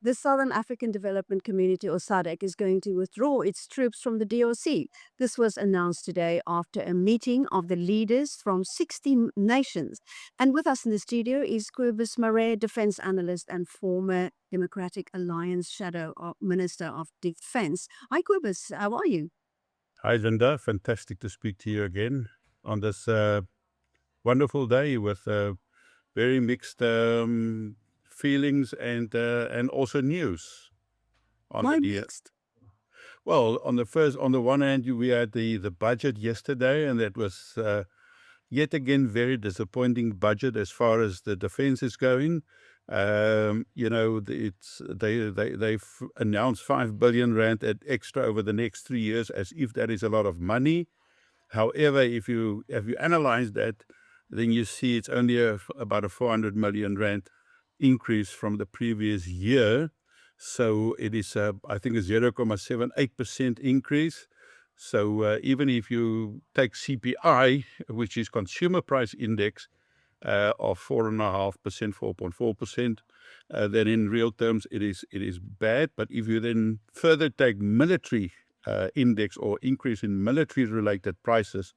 the Southern African Development Community, or SADC, is going to withdraw its troops from the DRC. This was announced today after a meeting of the leaders from 60 nations. And with us in the studio is Kobus Marais, defense analyst and former Democratic Alliance Shadow Minister of Defense. Hi, Kobus. How are you? Hi, Linda. Fantastic to speak to you again on this wonderful day with very mixed feelings and also news on Why the mixed? well, on the one hand, we had the budget yesterday, and that was yet again very disappointing budget as far as the defense is going. They've announced 5 billion rand at extra over the next 3 years, as if that is a lot of money. However, if you analyze that, then you see it's only about a 400 million rand increase from the previous year. So it is, I think, a 0.78% increase. So even if you take CPI, which is Consumer Price Index, of 4.5%, 4.4%, then in real terms it is bad. But if you then further take military index or increase in military-related prices,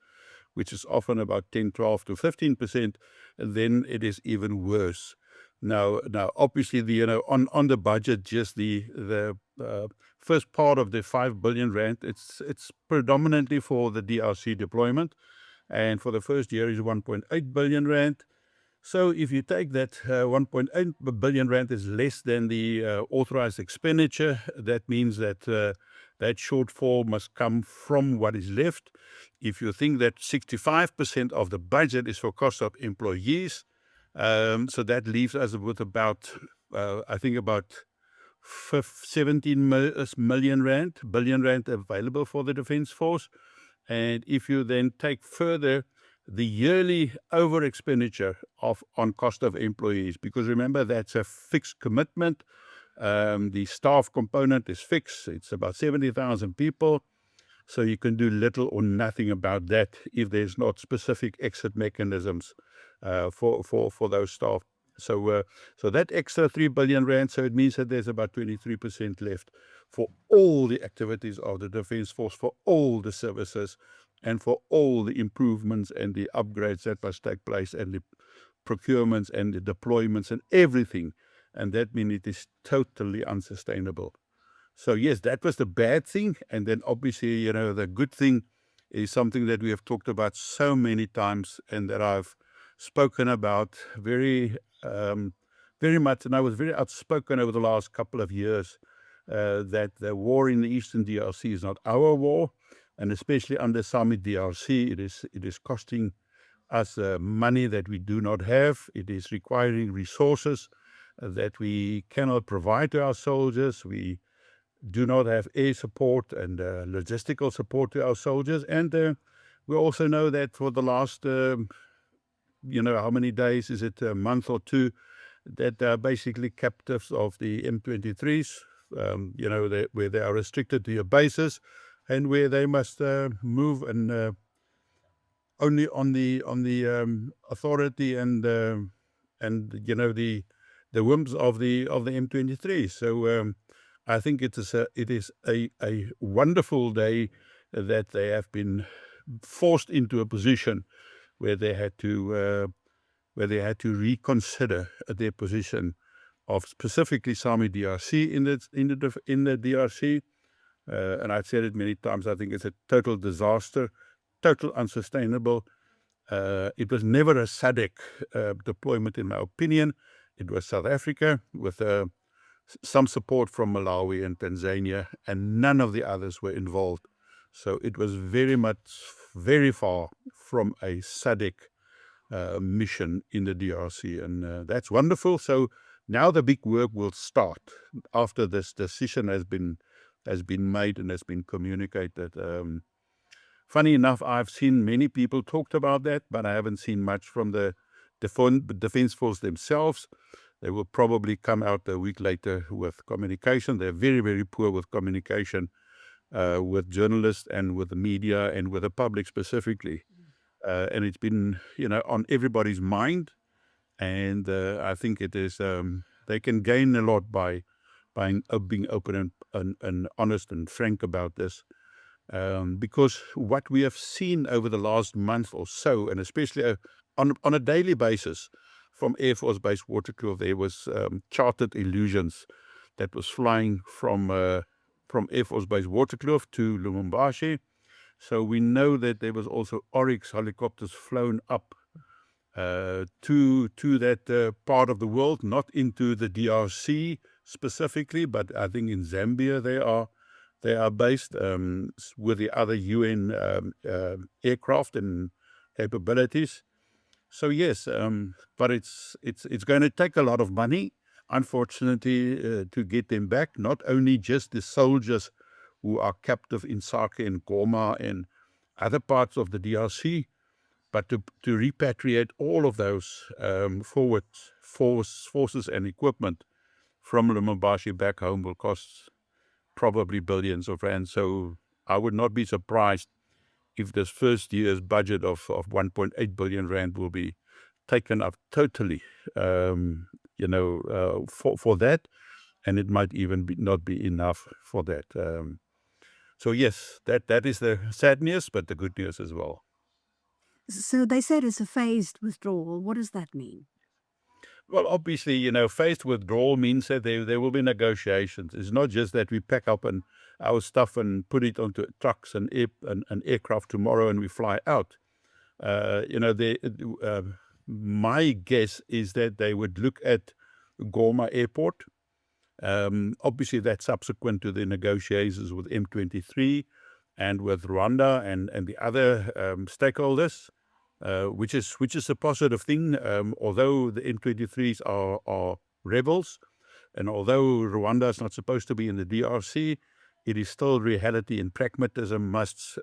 which is often about 10, 12 to 15%, then it is even worse. Now, obviously, on the budget, just the first part of the 5 billion rand, it's predominantly for the DRC deployment, and for the first year is 1.8 billion rand. So if you take that 1.8 billion rand is less than the authorized expenditure, that means that that shortfall must come from what is left. If you think that 65% of the budget is for cost of employees, so that leaves us with about, I think, about 17 billion rand available for the Defence Force. And if you then take further the yearly over expenditure on cost of employees, because remember, that's a fixed commitment. The staff component is fixed. It's about 70,000 people. So you can do little or nothing about that if there's not specific exit mechanisms for those staff. So that extra 3 billion rand, so it means that there's about 23% left for all the activities of the Defence Force, for all the services, and for all the improvements and the upgrades that must take place, and the procurements and the deployments and everything. And that means it is totally unsustainable. So yes, that was the bad thing. And then obviously, the good thing is something that we have talked about so many times and that I've spoken about very much. And I was very outspoken over the last couple of years that the war in the Eastern DRC is not our war. And especially under SAMI DRC, it is costing us money that we do not have. It is requiring resources that we cannot provide to our soldiers. We do not have air support and logistical support to our soldiers. And we also know that for the last, how many days, is it a month or two, that they are basically captives of the M23s, where they are restricted to your bases and where they must move and only on the authority and the whims of the M23. So I think it is a wonderful day that they have been forced into a position where they had to reconsider their position of specifically SAMI DRC in the DRC. And I've said it many times. I think it's a total disaster, total unsustainable. It was never a SADC deployment, in my opinion. It was South Africa with some support from Malawi and Tanzania, and none of the others were involved. So it was very far from a SADC mission in the DRC, and that's wonderful. So now the big work will start after this decision has been made and has been communicated. Funny enough, I've seen many people talked about that, but I haven't seen much from the Defence Force themselves. They will probably come out a week later with communication. They're very, very poor with communication with journalists and with the media and with the public specifically. And it's been, on everybody's mind. And I think it is, they can gain a lot by being open and honest and frank about this. Because what we have seen over the last month or so, and especially on a daily basis from Air Force Base Waterkloof, there was chartered Illusions that was flying from Air Force Base Waterkloof to Lubumbashi. So we know that there was also Oryx helicopters flown up to that part of the world, not into the DRC specifically, but I think in Zambia they are based with the other UN aircraft and capabilities. So yes, but it's going to take a lot of money, unfortunately, to get them back. Not only just the soldiers who are captive in Sake and Goma and other parts of the DRC, but to repatriate all of those forces and equipment from Lubumbashi back home will cost probably billions of rands. So I would not be surprised if this first year's budget of 1.8 billion rand will be taken up totally, for that, and it might even not be enough for that. So yes, that is the sad news, but the good news as well. So they said it's a phased withdrawal. What does that mean? Well, obviously, phased withdrawal means that there will be negotiations. It's not just that we pack up our stuff and put it onto trucks and aircraft tomorrow and we fly out. My guess is that they would look at Goma Airport. Obviously, that's subsequent to the negotiations with M23 and with Rwanda and the other stakeholders. Which is a positive thing, although the M23s are rebels, and although Rwanda is not supposed to be in the DRC, it is still reality, and pragmatism must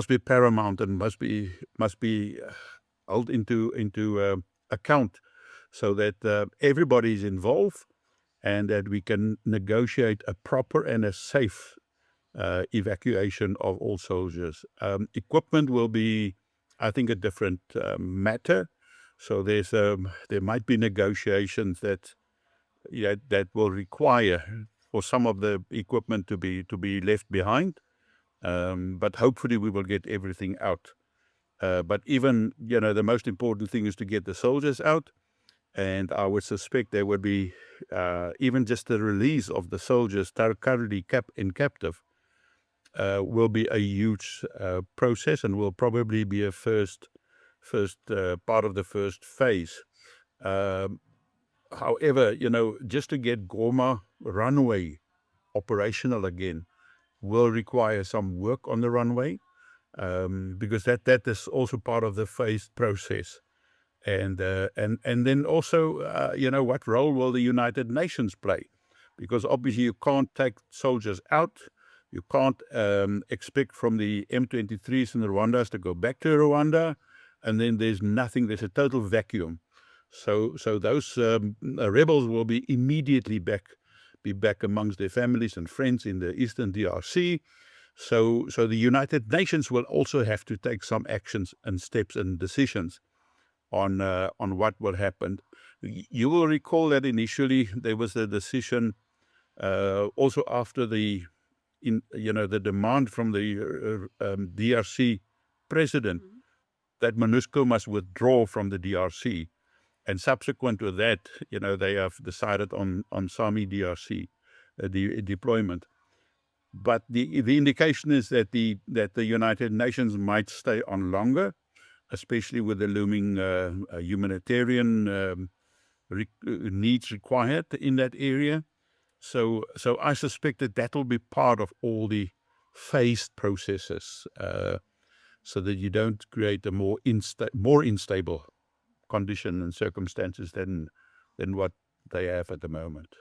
be paramount and must be held into account, so that everybody is involved and that we can negotiate a proper and a safe evacuation of all soldiers. Equipment will be, I think, a different matter. So there might be negotiations that will require for some of the equipment to be left behind. But hopefully we will get everything out. But even the most important thing is to get the soldiers out. And I would suspect there would be even just the release of the soldiers currently in captive. Will be a huge process and will probably be a first part of the first phase. However, just to get Goma runway operational again will require some work on the runway, because that is also part of the phased process. And then also, what role will the United Nations play? Because obviously you can't take soldiers out. You can't expect from the M23s and the Rwandas to go back to Rwanda, and then there's nothing. There's a total vacuum. So those rebels will be immediately back amongst their families and friends in the Eastern DRC. So the United Nations will also have to take some actions and steps and decisions on what will happen. You will recall that initially there was a decision also after the demand from the DRC president that MONUSCO must withdraw from the DRC. And subsequent to that, they have decided on SAMI DRC deployment. But the indication is that the United Nations might stay on longer, especially with the looming humanitarian needs required in that area. So I suspect that will be part of all the phased processes, so that you don't create a more unstable condition and circumstances than what they have at the moment.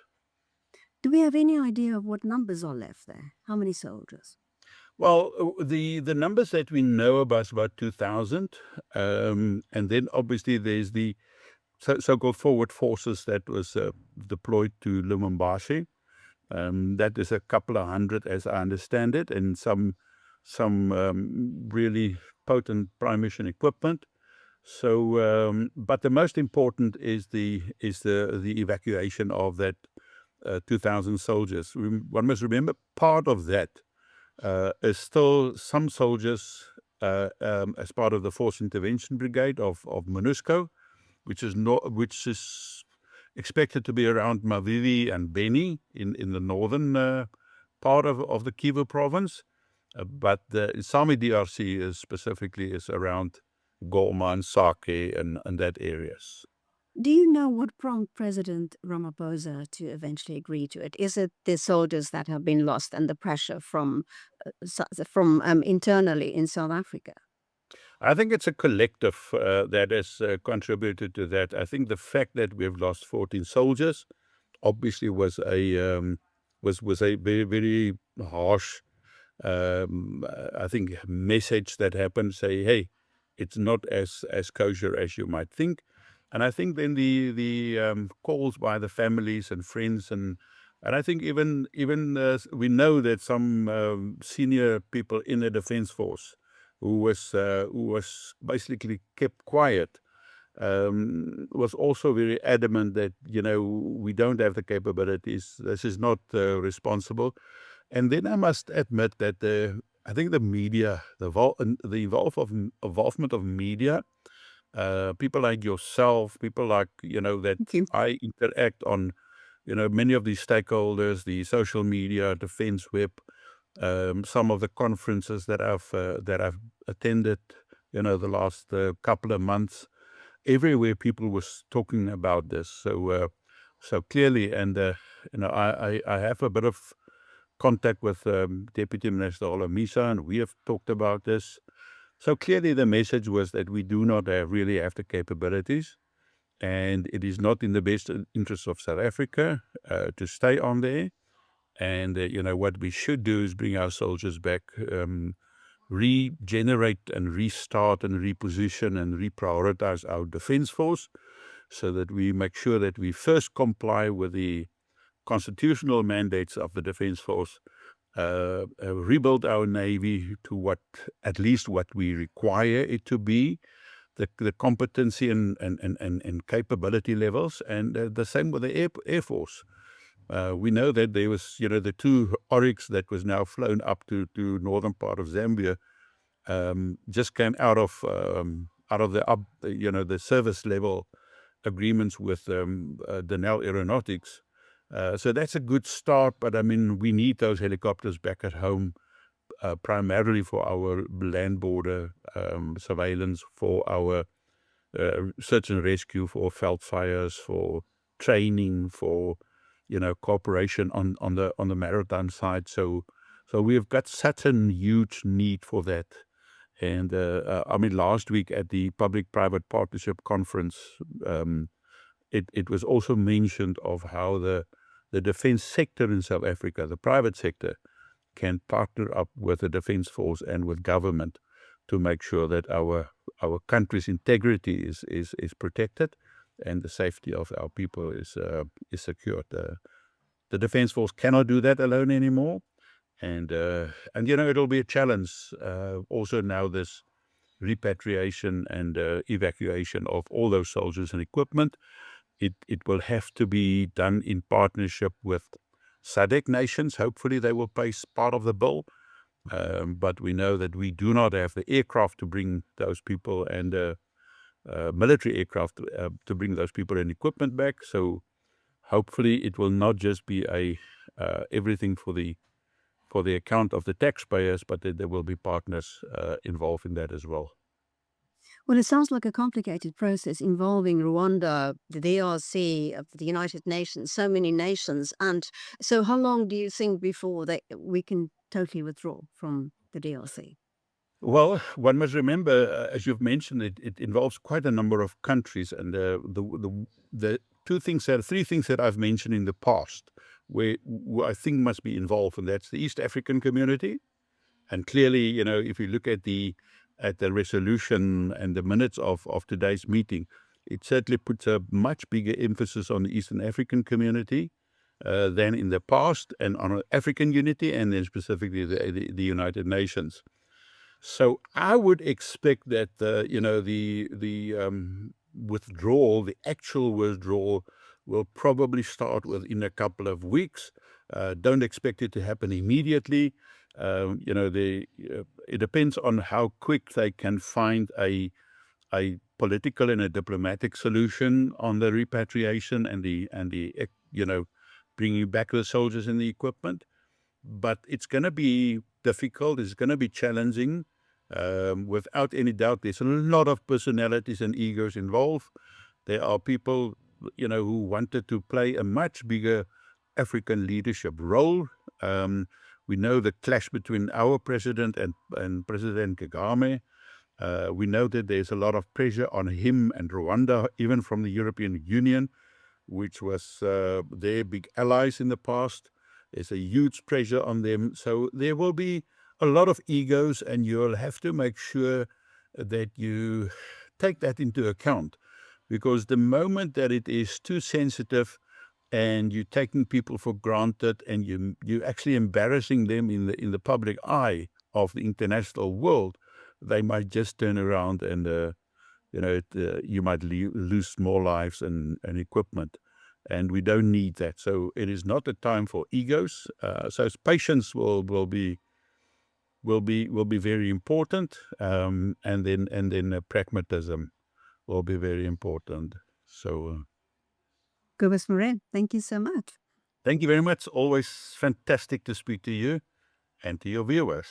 Do we have any idea of what numbers are left there? How many soldiers? Well, the numbers that we know about is about 2,000, and then obviously there's the so-called forward forces that was deployed to Lubumbashi. That is a couple of hundred, as I understand it, and some really potent prime mission equipment. So, but the most important is the evacuation of that 2,000 soldiers. One must remember part of that is still some soldiers as part of the Force Intervention Brigade of MONUSCO, which is expected to be around Mavivi and Beni in the northern part of the Kivu province. But the Sami DRC is around Goma and Sake and that areas. Do you know what prompted President Ramaphosa to eventually agree to it? Is it the soldiers that have been lost and the pressure from internally in South Africa? I think it's a collective that has contributed to that. I think the fact that we've lost 14 soldiers obviously was a very, very harsh, I think, message that happened. Say, hey, it's not as kosher as you might think. And I think then the calls by the families and friends and I think even we know that some senior people in the Defence Force who was basically kept quiet was also very adamant that we don't have the capabilities. This is not responsible. And then I must admit that I think the media, the involvement of media, people like yourself, people like that Thank you. I interact on, many of these stakeholders, the social media, Defence Web, some of the conferences that I've attended, the last couple of months. Everywhere people was talking about this, so clearly, and I have a bit of contact with Deputy Minister Olomisa, and we have talked about this. So clearly, the message was that we do not really have the capabilities, and it is not in the best interest of South Africa to stay on there. And what we should do is bring our soldiers back, regenerate and restart and reposition and reprioritize our defense force so that we make sure that we first comply with the constitutional mandates of the defense force, rebuild our navy to at least what we require it to be, the competency and capability levels, and the same with the Air Force. We know that there was, the two Oryx that was now flown up to northern part of Zambia, just came out of the service level agreements with Denel Aeronautics. So that's a good start, but I mean, we need those helicopters back at home, primarily for our land border surveillance, for our search and rescue, for veld fires, for training, for cooperation on the maritime side. So we've got such a huge need for that. And I mean, last week at the Public-Private Partnership Conference, it was also mentioned of how the defense sector in South Africa, the private sector, can partner up with the defense force and with government to make sure that our country's integrity is protected and the safety of our people is secured. The defense force cannot do that alone anymore, and it'll be a challenge. Also now this repatriation and evacuation of all those soldiers and equipment. It will have to be done in partnership with SADC nations. Hopefully they will pay part of the bill. But we know that we do not have the aircraft to bring those people and military aircraft to bring those people and equipment back. So hopefully it will not just be everything for the account of the taxpayers, but that there will be partners involved in that as well. Well, it sounds like a complicated process involving Rwanda, the DRC, the United Nations, so many nations. And so how long do you think before we can totally withdraw from the DRC? Well, one must remember, as you've mentioned, it involves quite a number of countries, and the three things that I've mentioned in the past, where I think must be involved, and that's the East African community, and clearly, if you look at the resolution and the minutes of today's meeting, it certainly puts a much bigger emphasis on the Eastern African community than in the past, and on African unity, and then specifically the United Nations. So I would expect that the withdrawal, the actual withdrawal, will probably start within a couple of weeks. Don't expect it to happen immediately. It depends on how quick they can find a political and a diplomatic solution on the repatriation and the bringing back the soldiers and the equipment. But it's going to be difficult. It's going to be challenging. Without any doubt, there's a lot of personalities and egos involved. There are people, who wanted to play a much bigger African leadership role. We know the clash between our president and President Kagame. We know that there's a lot of pressure on him and Rwanda, even from the European Union, which was their big allies in the past. There's a huge pressure on them. So there will be a lot of egos, and you'll have to make sure that you take that into account. Because the moment that it is too sensitive and you're taking people for granted and you're actually embarrassing them in the public eye of the international world, they might just turn around and you might lose more lives and equipment, and we don't need that. So it is not a time for egos. So patience will be very important, and then pragmatism will be very important. So Kobus Marais, thank you so much. thank you very much. Always fantastic to speak to you and to your viewers.